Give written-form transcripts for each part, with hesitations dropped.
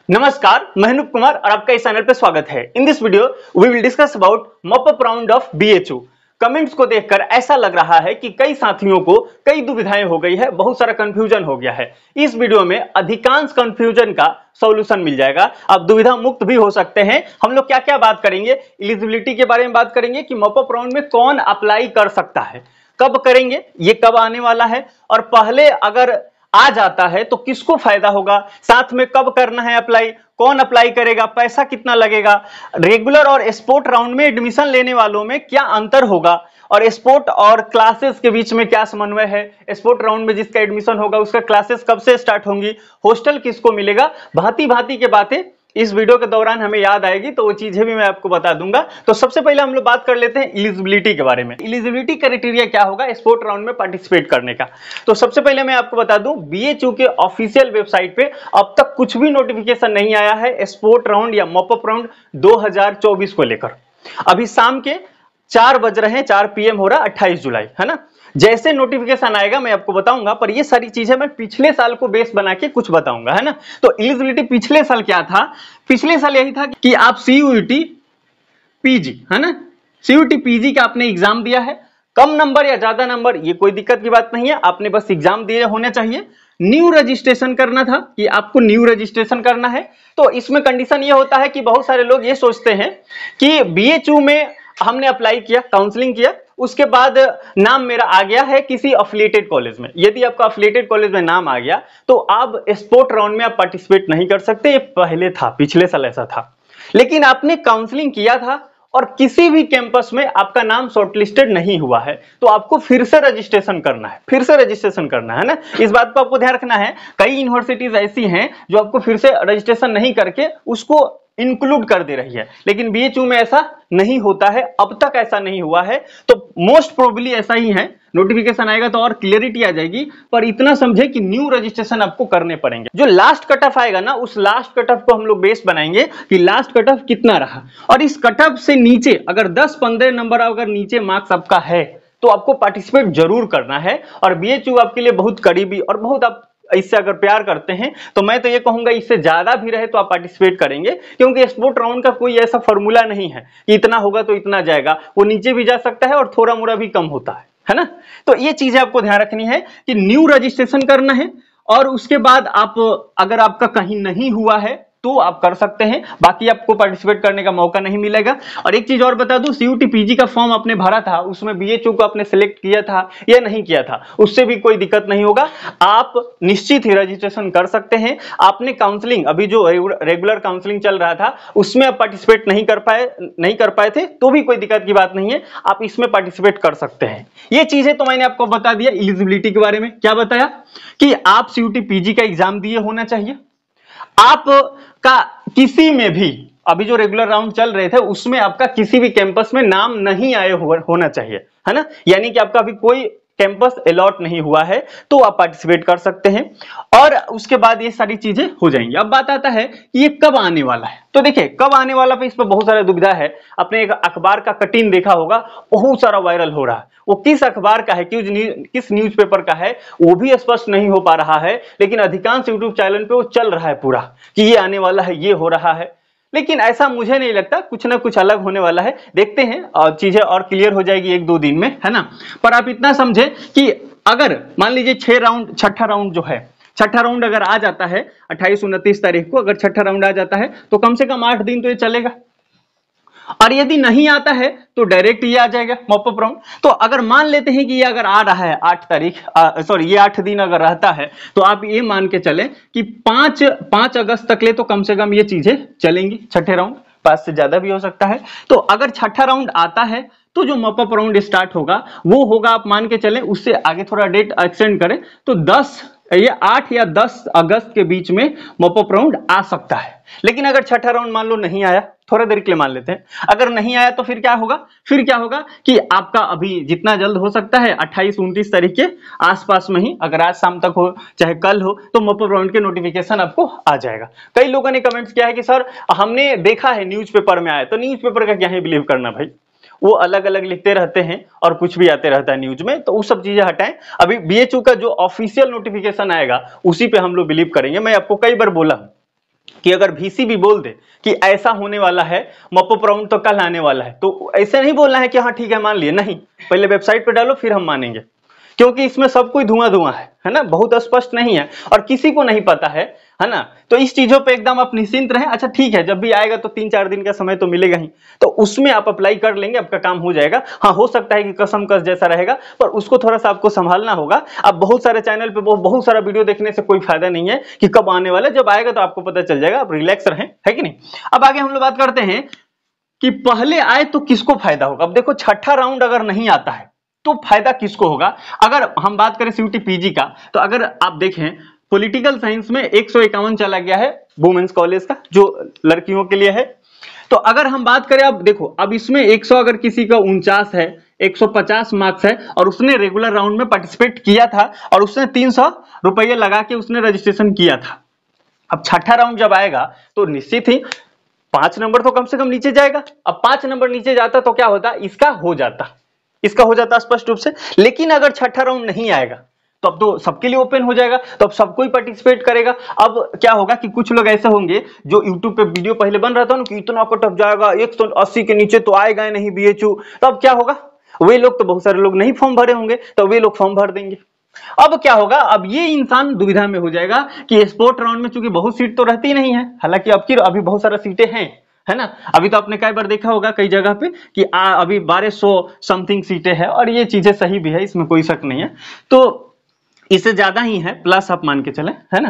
नमस्कार, मैं अनूप कुमार और आपका इस चैनल पे स्वागत है। In this video we will discuss about mop up round of BHU. Comments को देखकर ऐसा लग रहा है कि कई साथियों को कई दुविधाएं हो गई है, बहुत सारा कंफ्यूजन हो गया है। इस वीडियो में अधिकांश कंफ्यूजन का सॉल्यूशन मिल जाएगा, आप दुविधा मुक्त भी हो सकते हैं। हम लोग क्या क्या बात करेंगे, एलिजिबिलिटी के बारे में बात करेंगे कि मॉप अप राउंड में कौन अप्लाई कर सकता है, कब करेंगे, ये कब आने वाला है, और पहले अगर आ जाता है तो किसको फायदा होगा, साथ में कब करना है अप्लाई, कौन अप्लाई करेगा, पैसा कितना लगेगा, रेगुलर और स्पोर्ट राउंड में एडमिशन लेने वालों में क्या अंतर होगा, और स्पोर्ट और क्लासेस के बीच में क्या समन्वय है, स्पोर्ट राउंड में जिसका एडमिशन होगा उसका क्लासेस कब से स्टार्ट होंगी, हॉस्टल किसको मिलेगा, भांति भांति के बातें इस वीडियो के दौरान हमें याद आएगी, तो वो चीजें भी मैं आपको बता दूंगा। तो सबसे पहले हम लोग बात कर लेते हैं एलिजिबिलिटी के बारे में। एलिजिबिलिटी क्राइटेरिया क्या होगा स्पोर्ट राउंड में पार्टिसिपेट करने का। तो सबसे पहले मैं आपको बता दूं, बीएचयू के ऑफिशियल वेबसाइट पे अब तक कुछ भी नोटिफिकेशन नहीं आया है स्पोर्ट राउंड या मॉप अप राउंड 2024 को लेकर। अभी शाम के 4 बज रहे हैं, 4 PM हो रहा है, 28 जुलाई है ना। जैसे नोटिफिकेशन आएगा मैं आपको बताऊंगा, पर ये सारी चीजें मैं पिछले साल को बेस बना के कुछ बताऊंगा, है ना। तो एलिजिबिलिटी पिछले साल क्या था, पिछले साल यही था कि आप सीयूईटी पीजी, है ना, सीयूईटी पीजी का आपने एग्जाम दिया है, कम नंबर या ज्यादा नंबर ये कोई दिक्कत की बात नहीं है, आपने बस एग्जाम दिए होने चाहिए। न्यू रजिस्ट्रेशन करना था कि आपको न्यू रजिस्ट्रेशन करना है। तो इसमें कंडीशन ये होता है कि बहुत सारे लोग ये सोचते हैं कि बीएचयू में हमने अप्लाई किया, काउंसलिंग किया, उसके बाद नाम मेरा आ गया है किसी अफिलिएटेड कॉलेज में। यदि आपका अफिलिएटेड कॉलेज में नाम आ गया तो आप स्पोर्ट राउंड में आप पार्टिसिपेट नहीं कर सकते। ये पहले था, पिछले साल ऐसा था। लेकिन आपने काउंसलिंग किया था और किसी भी कैंपस में आपका नाम शॉर्टलिस्टेड नहीं हुआ है तो आपको फिर से रजिस्ट्रेशन करना है, फिर से रजिस्ट्रेशन करना है ना। इस बात को आपको ध्यान रखना है। कई यूनिवर्सिटीज ऐसी हैं जो आपको फिर से रजिस्ट्रेशन नहीं करके उसको इंक्लूड कर दे रही है, लेकिन बीएचयू में ऐसा नहीं होता है, अब तक ऐसा नहीं हुआ है। तो मोस्ट प्रोबेबली ऐसा ही है। नोटिफिकेशन आएगा तो और क्लियरिटी आ जाएगी, पर इतना समझे कि न्यू रजिस्ट्रेशन आपको करने पड़ेंगे। जो लास्ट कट ऑफ आएगा ना, उस लास्ट कट ऑफ को हम लोग बेस बनाएंगे कि लास्ट कट ऑफ कितना रहा, और इस कट ऑफ से नीचे अगर 10-15 नंबर अगर नीचे मार्क्स आपका है तो आपको पार्टिसिपेट जरूर करना है। और बीएचयू आपके लिए बहुत करीबी और बहुत आप इससे अगर प्यार करते हैं तो मैं तो ये कहूंगा इससे ज्यादा भी रहे तो आप पार्टिसिपेट करेंगे, क्योंकि स्पोर्ट राउंड का कोई ऐसा फॉर्मूला नहीं है कि इतना होगा तो इतना जाएगा, वो नीचे भी जा सकता है और थोड़ा मोड़ा भी कम होता है ना। तो ये चीजें आपको ध्यान रखनी है कि न्यू रजिस्ट्रेशन करना है, और उसके बाद आप अगर आपका कहीं नहीं हुआ है तो आप कर सकते हैं, बाकी आपको पार्टिसिपेट करने का मौका नहीं मिलेगा। और एक चीज और बता दूं, सीयूटी पीजी का फॉर्म आपने भरा था, उसमें बीएचयू को आपने सिलेक्ट किया था या नहीं किया था, उससे भी कोई दिक्कत नहीं होगा, आप निश्चित ही रजिस्ट्रेशन कर सकते हैं। आपने काउंसलिंग, अभी जो रेगुलर काउंसलिंग चल रहा था उसमें आप पार्टिसिपेट नहीं कर पाए थे तो भी कोई दिक्कत की बात नहीं है, आप इसमें पार्टिसिपेट कर सकते हैं। ये चीजें तो मैंने आपको बता दिया। एलिजिबिलिटी के बारे में क्या बताया कि आप सीयूटी पीजी का एग्जाम दिए होना चाहिए, आप का किसी में भी अभी जो रेगुलर राउंड चल रहे थे उसमें आपका किसी भी कैंपस में नाम नहीं आए होना चाहिए, है ना, यानी कि आपका अभी कोई कैंपस अलॉट नहीं हुआ है तो आप पार्टिसिपेट कर सकते हैं, और उसके बाद ये सारी चीजें हो जाएंगी। अब बात आता है कि ये कब आने वाला है। तो देखिए कब आने वाला पे इस पर बहुत सारा दुविधा है। आपने एक अखबार का कटिंग देखा होगा, बहुत सारा वायरल हो रहा है, वो किस अखबार का है, किस न्यूज़पेपर का है वो भी स्पष्ट नहीं हो पा रहा है, लेकिन अधिकांश यूट्यूब चैनल पे वो चल रहा है पूरा कि ये आने वाला है, ये हो रहा है। लेकिन ऐसा मुझे नहीं लगता, कुछ ना कुछ अलग होने वाला है, देखते हैं और चीजें और क्लियर हो जाएगी 1-2 दिन में, है ना। पर आप इतना समझे कि अगर मान लीजिए 6 राउंड, छठा राउंड जो है, छठा राउंड अगर आ जाता है 28-29 तारीख को, अगर छठा राउंड आ जाता है तो कम से कम 8 दिन तो ये चलेगा, और यदि नहीं आता है तो डायरेक्ट ये आ जाएगा मॉप अप राउंड। तो अगर मान लेते हैं कि ये अगर आ रहा है 8 तारीख, ये 8 दिन अगर रहता है तो आप ये मान के चलें कि 5 अगस्त तक ले तो कम से कम ये चीजें चलेंगी, छठे राउंड, 5 से ज्यादा भी हो सकता है। तो अगर छठा राउंड आता है तो जो मॉप अप राउंड स्टार्ट होगा वो होगा, आप मान के चलें उससे आगे थोड़ा डेट एक्सटेंड करें तो 8 या 10 अगस्त के बीच में मॉप अप राउंड आ सकता है। लेकिन अगर छठा राउंड मान लो नहीं आया, थोड़ा देर के लिए मान लेते हैं, अगर नहीं आया तो फिर क्या होगा, कि आपका अभी जितना जल्द हो सकता है 28-29 तारीख के आसपास में ही, अगर आज शाम तक हो चाहे कल हो, तो मॉप अप राउंड के नोटिफिकेशन आपको आ जाएगा। कई लोगों ने कमेंट्स किया है कि सर हमने देखा है न्यूज़पेपर में आया, तो न्यूज़पेपर का क्या ही बिलीव करना भाई, वो अलग अलग लिखते रहते हैं और कुछ भी आते रहता है न्यूज में, तो वो सब चीजें हटाएं। अभी बीएचयू का जो ऑफिशियल नोटिफिकेशन आएगा उसी पे हम लोग बिलीव करेंगे। मैं आपको कई बार बोला हूं कि अगर VC भी बोल दे कि ऐसा होने वाला है, मॉपअप राउंड तो कल आने वाला है, तो ऐसे नहीं बोलना है कि हाँ ठीक है मान लिए, नहीं, पहले वेबसाइट पे डालो फिर हम मानेंगे, क्योंकि इसमें सब कोई धुआं धुआं है ना, बहुत स्पष्ट नहीं है और किसी को नहीं पता है ना। तो इस चीजों पे एकदम आप निश्चिंत रहें। अच्छा ठीक है, जब भी आएगा तो 3-4 दिन का समय तो मिलेगा ही, तो उसमें आप अप्लाई कर लेंगे, आपका काम हो जाएगा। हाँ, हो सकता है कि कसम कस जैसा रहेगा, पर उसको थोड़ा सा आपको संभालना होगा। अब बहुत सारे चैनल पे बहुत सारा वीडियो देखने से कोई फायदा नहीं है कि कब आने वाला, जब आएगा तो आपको पता चल जाएगा, आप रिलैक्स रहें, है कि नहीं। अब आगे हम लोग बात करते हैं कि पहले आए तो किसको फायदा होगा। अब देखो, छठा राउंड अगर नहीं आता है तो फायदा किसको होगा। अगर हम बात करें CUET PG का, तो अगर आप देखें पॉलिटिकल साइंस में 151 चला गया है वुमेन्स कॉलेज का, जो लड़कियों के लिए है। तो अगर हम बात करें, अब देखो, अब इसमें 100 अगर किसी का 49 है, 150 मार्क्स है और उसने रेगुलर राउंड में पार्टिसिपेट किया था और उसने 300 रुपये लगा के उसने रजिस्ट्रेशन किया था। अब छठा राउंड जब आएगा तो निश्चित ही 5 नंबर तो कम से कम नीचे जाएगा। अब 5 नंबर नीचे जाता तो क्या होता, इसका हो जाता स्पष्ट रूप से। लेकिन अगर छठा राउंड नहीं आएगा तो अब तो सबके लिए ओपन हो जाएगा, तो अब सब कोई पार्टिसिपेट करेगा। अब क्या होगा कि कुछ लोग ऐसे होंगे जो यूट्यूब पे वीडियो पहले बन रहा था ना कि इतना कट ऑफ जाएगा, 180 के नीचे तो आएगा ही नहीं BHU, तो अब क्या होगा, वे लोग तो बहुत सारे लोग नहीं फॉर्म भरे होंगे, तो वे लोग फॉर्म भर देंगे। अब क्या होगा, अब ये इंसान दुविधा में हो जाएगा कि स्पोर्ट राउंड में चूंकि बहुत सीट तो रहती नहीं है, हालांकि अभी बहुत सारा सीटें हैं, है ना। अभी तो आपने कई बार देखा होगा कई जगह पे कि अभी 1200 समथिंग सीटें हैं, और ये चीजें सही भी है, इसमें कोई शक नहीं है, तो इससे ज्यादा ही है, प्लस आप मान के चले, है ना।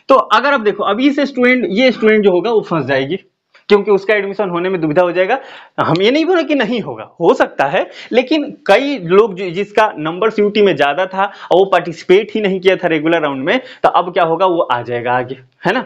तो अगर आप देखो, अभी ये स्टूडेंट जो होगा वो फंस जाएगी, क्योंकि उसका एडमिशन होने में दुविधा हो जाएगा। हम ये नहीं बोल रहे कि नहीं होगा, हो सकता है, लेकिन कई लोग जिसका नंबर CUET में ज्यादा था और वो पार्टिसिपेट ही नहीं किया था रेगुलर राउंड में, तो अब क्या होगा, वो आ जाएगा आगे, है ना।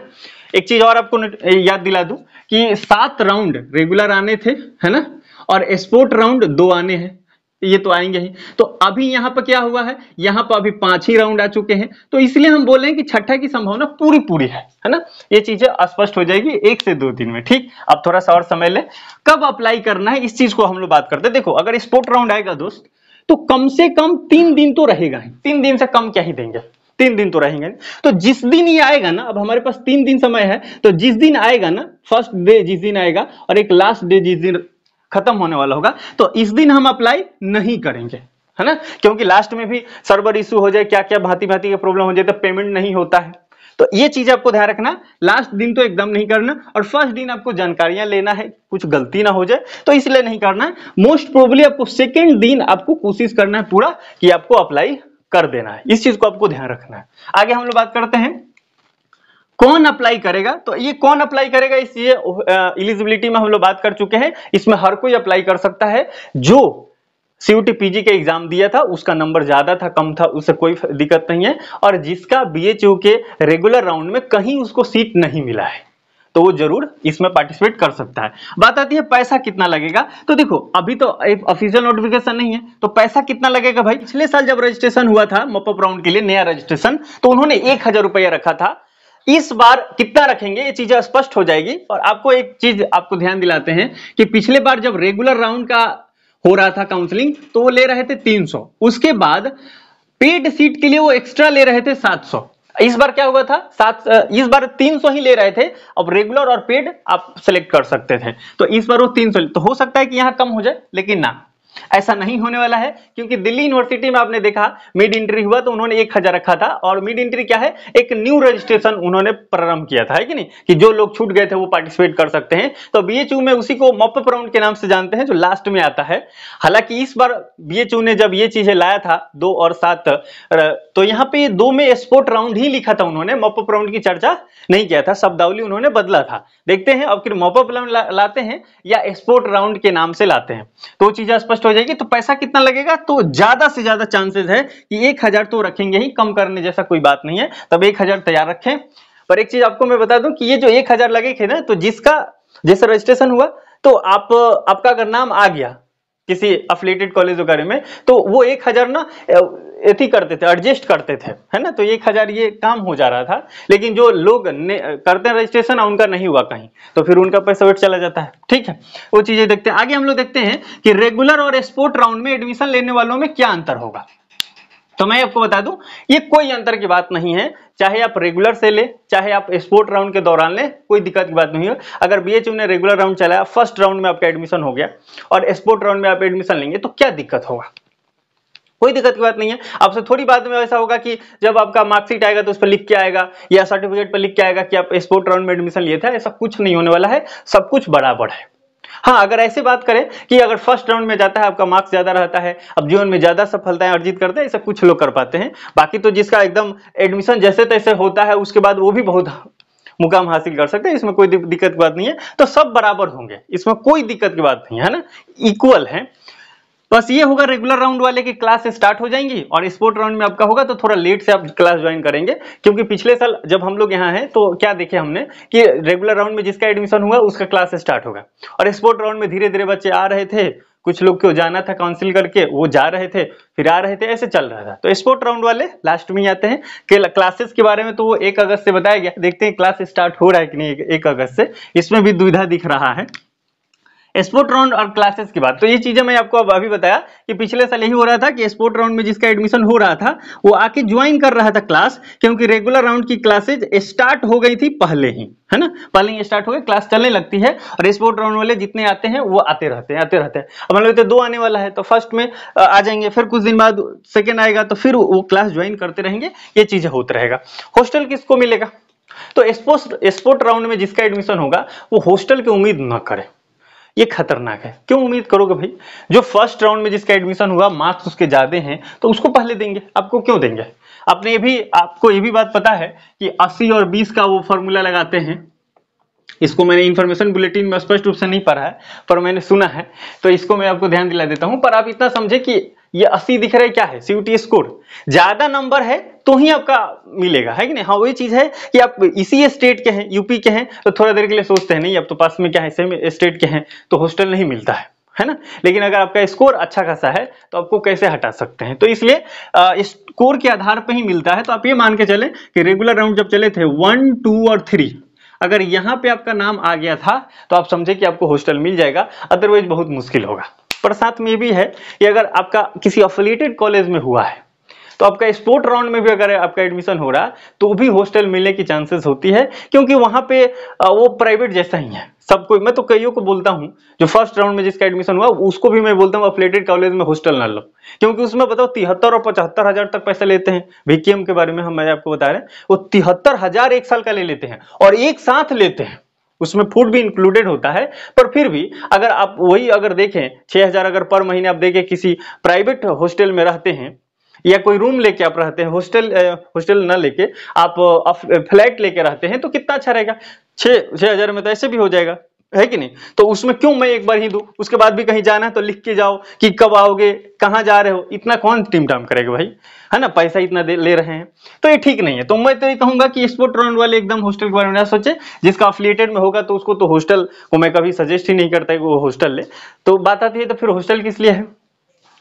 एक चीज और आपको याद दिला दूं कि 7 राउंड रेगुलर आने थे, है ना, और स्पोर्ट राउंड 2 आने हैं, ये तो आएंगे ही। तो अभी यहां पर क्या हुआ है, यहां पर अभी 5 ही राउंड आ चुके हैं, तो इसलिए हम बोले कि छठा की संभावना पूरी है ना। ये चीजें स्पष्ट हो जाएगी 1 से 2 दिन में, ठीक। अब थोड़ा सा और समय ले, कब अप्लाई करना है इस चीज को हम लोग बात करते हैं। देखो, अगर स्पोर्ट राउंड आएगा दोस्त, तो कम से कम 3 दिन तो रहेगा ही, 3 दिन से कम क्या ही देंगे, 3 दिन तो रहेंगे। तो जिस दिन ये आएगा ना, अब हमारे पास 3 दिन समय है, तो जिस दिन आएगा ना, फर्स्ट डे जिस दिन आएगा और एक लास्ट डे जिस दिन खत्म होने वाला होगा, तो इस दिन हम अप्लाई नहीं करेंगे, है ना, क्योंकि लास्ट में भी सर्वर इशू हो जाए, क्या क्या भांति भांति के प्रॉब्लम हो जाए, तो पेमेंट नहीं होता है। तो ये चीज आपको ध्यान रखना, लास्ट दिन तो एकदम नहीं करना, और फर्स्ट दिन आपको जानकारियां लेना है, कुछ गलती ना हो जाए, तो इसलिए नहीं करना है। मोस्ट प्रोबेबली आपको सेकेंड दिन आपको कोशिश करना है पूरा कि आपको अप्लाई कर देना है, इस चीज को आपको ध्यान रखना है। आगे हम लोग बात करते हैं कौन अप्लाई करेगा। तो ये कौन अप्लाई करेगा, इस ये एलिजिबिलिटी में हम लोग बात कर चुके हैं, इसमें हर कोई अप्लाई कर सकता है। जो CUET PG के एग्जाम दिया था उसका नंबर ज्यादा था कम था, उससे कोई दिक्कत नहीं है, और जिसका BHU के रेगुलर राउंड में कहीं उसको सीट नहीं मिला है, तो वो जरूर इसमें पार्टिसिपेट कर सकता है। बात आती है पैसा कितना लगेगा। तो देखो, अभी तो ऑफिशियल नोटिफिकेशन नहीं है, तो पैसा कितना लगेगा भाई। पिछले साल जब रजिस्ट्रेशन हुआ था मॉपअप राउंड के लिए, नया रजिस्ट्रेशन, तो उन्होंने 1000 रुपया रखा था। इस बार कितना रखेंगे ये चीजें स्पष्ट हो जाएगी। और आपको एक चीज आपको ध्यान दिलाते हैं कि पिछले बार जब रेगुलर राउंड का हो रहा था काउंसलिंग, तो वो ले रहे थे 300, उसके बाद पेड सीट के लिए वो एक्स्ट्रा ले रहे थे 700। इस बार क्या हुआ था, इस बार 300 ही ले रहे थे। अब रेगुलर और पेड आप सेलेक्ट कर सकते थे, तो इस बार वो 300, तो हो सकता है कि यहां कम हो जाए, लेकिन ना, ऐसा नहीं होने वाला है, क्योंकि दिल्ली यूनिवर्सिटी में आपने देखा मिड एंट्री हुआ तो उन्होंने 1000 रखा था, और मिड एंट्री क्या है, एक न्यू रजिस्ट्रेशन उन्होंने प्रारंभ किया था, है कि नहीं, कि जो लोग छूट गए थे वो पार्टिसिपेट कर सकते हैं। तो BHU में उसी को मॉपअप राउंड के नाम से जानते हैं, जो लास्ट में आता है। हालांकि इस बार BHU ने जब ये चीजें लाया था 2 और 7, तो यहाँ पे 2 में स्पोर्ट राउंड ही लिखा था उन्होंने, मॉपअप राउंड की चर्चा नहीं किया था, शब्दावली उन्होंने बदला था। देखते हैं अब फिर मॉपअप राउंड लाते हैं या स्पोर्ट राउंड के नाम से लाते हैं, तो चीजें स्पष्ट हो जाएगी। तो पैसा कितना लगेगा, तो ज्यादा से ज्यादा चांसेस है कि 1000 तो रखेंगे ही, कम करने जैसा कोई बात नहीं है, तब 1000 तैयार रखें। पर एक चीज आपको मैं बता दूं कि ये जो 1000 लगे थे ना, तो जिसका जैसे रजिस्ट्रेशन हुआ, तो आपका अगर नाम आ गया किसी अफिलिएटेड कॉलेज वगैरह में, तो वो 1000 ना एथी करते थे, एडजस्ट करते थे, है ना, तो 1000 ये काम हो जा रहा था। लेकिन जो लोग करते हैं रजिस्ट्रेशन, उनका नहीं हुआ कहीं, तो फिर उनका पैसा वेट चला जाता है, ठीक है। वो चीजें देखते हैं। आगे हम लोग देखते हैं कि रेगुलर और स्पोर्ट राउंड में एडमिशन लेने वालों में क्या अंतर होगा। तो मैं आपको बता दूं, ये कोई अंतर की बात नहीं है, चाहे आप रेगुलर से ले चाहे आप स्पोर्ट राउंड के दौरान ले, कोई दिक्कत की बात नहीं है। अगर बीएचयू ने रेगुलर राउंड चलाया, फर्स्ट राउंड में आपका एडमिशन हो गया और स्पोर्ट राउंड में आप एडमिशन लेंगे तो क्या दिक्कत होगा? कोई दिक्कत की बात नहीं है। आपसे थोड़ी बाद में ऐसा होगा कि जब आपका मार्कशीट आएगा तो उस पर लिख के आएगा या सर्टिफिकेट पर लिख के आएगा कि आप स्पोर्ट राउंड में एडमिशन लिए थे। ऐसा कुछ नहीं होने वाला है, सब कुछ बराबर है। हाँ, अगर ऐसे बात करें कि अगर फर्स्ट राउंड में जाता है, आपका मार्क्स ज्यादा रहता है, अब जीवन में ज्यादा सफलताएं अर्जित करते हैं, ऐसा कुछ लोग कर पाते हैं। बाकी तो जिसका एकदम एडमिशन जैसे तैसे होता है उसके बाद वो भी बहुत मुकाम हासिल कर सकते हैं, इसमें कोई दिक्कत की बात नहीं है। तो सब बराबर होंगे, इसमें कोई दिक्कत की बात नहीं है ना, इक्वल है। बस ये होगा रेगुलर राउंड वाले की क्लास स्टार्ट हो जाएंगी और स्पोर्ट राउंड में आपका होगा तो थोड़ा लेट से आप क्लास ज्वाइन करेंगे, क्योंकि पिछले साल जब हम लोग यहाँ हैं तो क्या देखे हमने कि रेगुलर राउंड में जिसका एडमिशन हुआ उसका क्लास स्टार्ट होगा और स्पोर्ट राउंड में धीरे धीरे बच्चे आ रहे थे, कुछ लोग को जाना था काउंसिल करके, वो जा रहे थे फिर आ रहे थे, ऐसे चल रहा था। तो स्पोर्ट राउंड वाले लास्ट में ही आते हैं। कि क्लासेस के बारे में तो वो 1 अगस्त से बताया गया, देखते हैं क्लास स्टार्ट हो रहा है कि नहीं 1 अगस्त से, इसमें भी दुविधा दिख रहा है। स्पोर्ट राउंड और क्लासेस की बात, तो ये चीजें मैं आपको अभी बताया कि पिछले साल यही हो रहा था कि स्पोर्ट राउंड में जिसका एडमिशन हो रहा था वो आके ज्वाइन कर रहा था क्लास, क्योंकि रेगुलर राउंड की क्लासेज स्टार्ट हो गई थी पहले ही, है ना, पहले ही स्टार्ट हो गई, क्लास चलने लगती है और स्पोर्ट राउंड वाले जितने आते हैं वो आते रहते हैं। अब मान लो 2 आने वाला है तो फर्स्ट में आ जाएंगे, फिर कुछ दिन बाद सेकेंड आएगा तो फिर वो क्लास ज्वाइन करते रहेंगे, ये चीजें होता रहेगा। हॉस्टल किसको मिलेगा? तो स्पोर्ट राउंड में जिसका एडमिशन होगा वो हॉस्टल की उम्मीद न करे, ये खतरनाक है। क्यों उम्मीद करोगे भाई? जो फर्स्ट राउंड में जिसका एडमिशन हुआ मार्क्स उसके ज्यादा हैं तो उसको पहले देंगे, आपको क्यों देंगे? आपको ये भी बात पता है कि 80 और 20 का वो फॉर्मूला लगाते हैं, इसको मैंने इंफॉर्मेशन बुलेटिन में स्पष्ट रूप से नहीं पढ़ा है पर मैंने सुना है, तो इसको मैं आपको ध्यान दिला देता हूं। पर आप इतना समझे कि ये 80 दिख रहा है क्या है? सीयूटी स्कोर, ज्यादा नंबर है तो ही आपका मिलेगा, है कि नहीं? हाँ, वही चीज है कि आप इसी स्टेट के हैं, यूपी के हैं, तो थोड़ा देर के लिए सोचते हैं नहीं अब तो पास में क्या है, सेम स्टेट के हैं तो हॉस्टल नहीं मिलता है ना। लेकिन अगर आपका स्कोर अच्छा खासा है तो आपको कैसे हटा सकते हैं? तो इसलिए स्कोर के आधार पर ही मिलता है। तो आप ये मान के चले कि रेगुलर राउंड जब चले थे 1, 2 और 3, अगर यहां पे आपका नाम आ गया था तो आप समझे कि आपको हॉस्टल मिल जाएगा, अदरवाइज बहुत मुश्किल होगा। पर साथ में ये भी है कि अगर आपका किसी एफिलिएटेड कॉलेज में हुआ है तो आपका स्पोर्ट राउंड में भी अगर आपका एडमिशन हो रहा तो भी हॉस्टल मिलने की चांसेस होती है, क्योंकि वहां पे वो प्राइवेट जैसा ही है सबको। मैं तो कईयों को बोलता हूं जो फर्स्ट राउंड में जिसका एडमिशन हुआ उसको भी मैं बोलता हूं एफिलिएटेड कॉलेज में हॉस्टल ना लो, क्योंकि उसमें बताओ 73 और 75 हजार तक पैसा लेते हैं। वीकेएम के बारे में हम आपको बता रहे हैं, वो 73 हजार 1 साल का ले लेते हैं और एक साथ लेते हैं, उसमें फूड भी इंक्लूडेड होता है। पर फिर भी अगर आप वही अगर देखें 6000 अगर पर महीने आप देखें किसी प्राइवेट हॉस्टल में रहते हैं या कोई रूम लेके आप रहते हैं, हॉस्टल ना लेके आप फ्लैट लेके रहते हैं तो कितना अच्छा रहेगा। 6,000 में तो ऐसे भी हो जाएगा, है कि नहीं? तो उसमें क्यों मैं एक बार ही दूं, उसके बाद भी कहीं जाना है तो लिख के जाओ कि कब आओगे, कहां जा रहे हो, इतना कौन टीम टाम करेगा भाई, है ना? पैसा इतना ले रहे हैं तो ये ठीक नहीं है। तो मैं तो ये कहूंगा कि स्पोर्ट राउंड वाले एकदम हॉस्टल के बारे में ना सोचे, जिसका एफिलिएटेड में होगा तो उसको तो हॉस्टल को मैं कभी सजेस्ट ही नहीं करता कि वो हॉस्टल ले। तो बात आती है तो फिर हॉस्टल किस लिए है?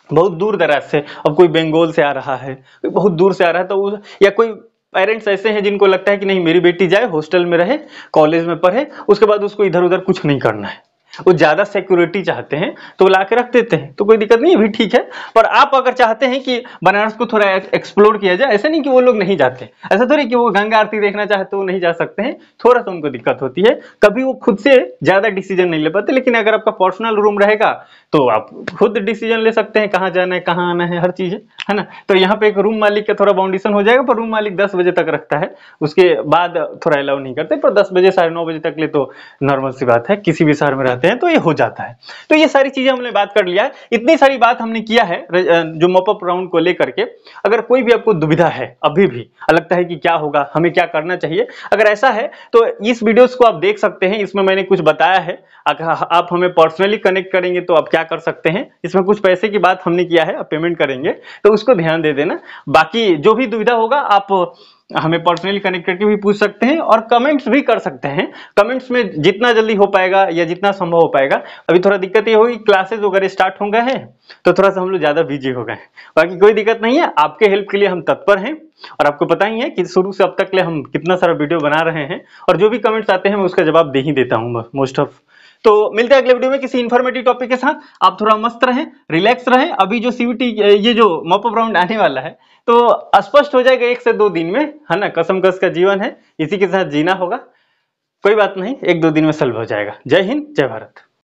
बहुत दूर दराज से, अब कोई बंगाल से आ रहा है, कोई बहुत दूर से आ रहा है तो या कोई पेरेंट्स ऐसे हैं जिनको लगता है कि नहीं मेरी बेटी जाए हॉस्टल में रहे, कॉलेज में पढ़े, उसके बाद उसको इधर उधर कुछ नहीं करना है, वो ज्यादा सिक्योरिटी चाहते हैं तो ला के रख देते हैं, तो कोई दिक्कत नहीं है, भी ठीक है। पर आप अगर चाहते हैं कि बनारस को थोड़ा एक्सप्लोर किया जाए, ऐसा नहीं कि वो लोग नहीं जाते, ऐसा थोड़ी कि वो गंगा आरती देखना चाहते वो नहीं जा सकते हैं, थोड़ा सा उनको दिक्कत होती है, कभी वो खुद से ज्यादा डिसीजन नहीं ले पाते। लेकिन अगर आपका पर्सनल रूम रहेगा तो आप खुद डिसीजन ले सकते हैं कहाँ जाना है, कहाँ आना है, हर चीज है ना। तो यहाँ पे एक रूम मालिक का थोड़ा बाउंडेशन हो जाएगा, पर रूम मालिक 10 बजे तक रखता है, उसके बाद थोड़ा अलाउ नहीं करते, पर 10 बजे 9:30 बजे तक ले तो नॉर्मल सी बात है, किसी भी शहर में रहते हैं तो ये हो जाता है। तो ये सारी चीजें हमने बात कर लिया है, इतनी सारी बात हमने किया है जो मॉपअप राउंड को लेकर के। अगर कोई भी आपको दुविधा है, अभी भी लगता है कि क्या होगा, हमें क्या करना चाहिए, अगर ऐसा है तो इस वीडियोस को आप देख सकते हैं, इसमें मैंने कुछ बताया है। अगर आप हमें पर्सनली कनेक्ट करेंगे तो आप क्या कर सकते हैं, इसमें कुछ पैसे की बात हमने किया है, आप पेमेंट करेंगे तो उसको ध्यान दे देना। बाकी जो भी दुविधा होगा आप हमें पर्सनली कनेक्ट करके भी पूछ सकते हैं और कमेंट्स भी कर सकते हैं। कमेंट्स में जितना जल्दी हो पाएगा या जितना संभव हो पाएगा। अभी थोड़ा दिक्कत ये होगी, क्लासेस वगैरह स्टार्ट हो गए हैं तो थोड़ा सा हम लोग ज्यादा बिजी हो गए हैं, बाकी कोई दिक्कत नहीं है, आपके हेल्प के लिए हम तत्पर हैं। और आपको पता ही है कि शुरू से अब तक ले हम कितना सारा वीडियो बना रहे हैं और जो भी कमेंट्स आते हैं मैं उसका जवाब दे ही देता हूँ मोस्ट ऑफ। तो मिलते हैं अगले वीडियो में किसी इन्फॉर्मेटिव टॉपिक के साथ। आप थोड़ा मस्त रहें, रिलैक्स रहें। अभी जो सीयूटी ये जो मॉप अप राउंड आने वाला है तो स्पष्ट हो जाएगा 1 से 2 दिन में, है ना। कसम कस का जीवन है, इसी के साथ जीना होगा। कोई बात नहीं, 1-2 दिन में सॉल्व हो जाएगा। जय हिंद, जय भारत।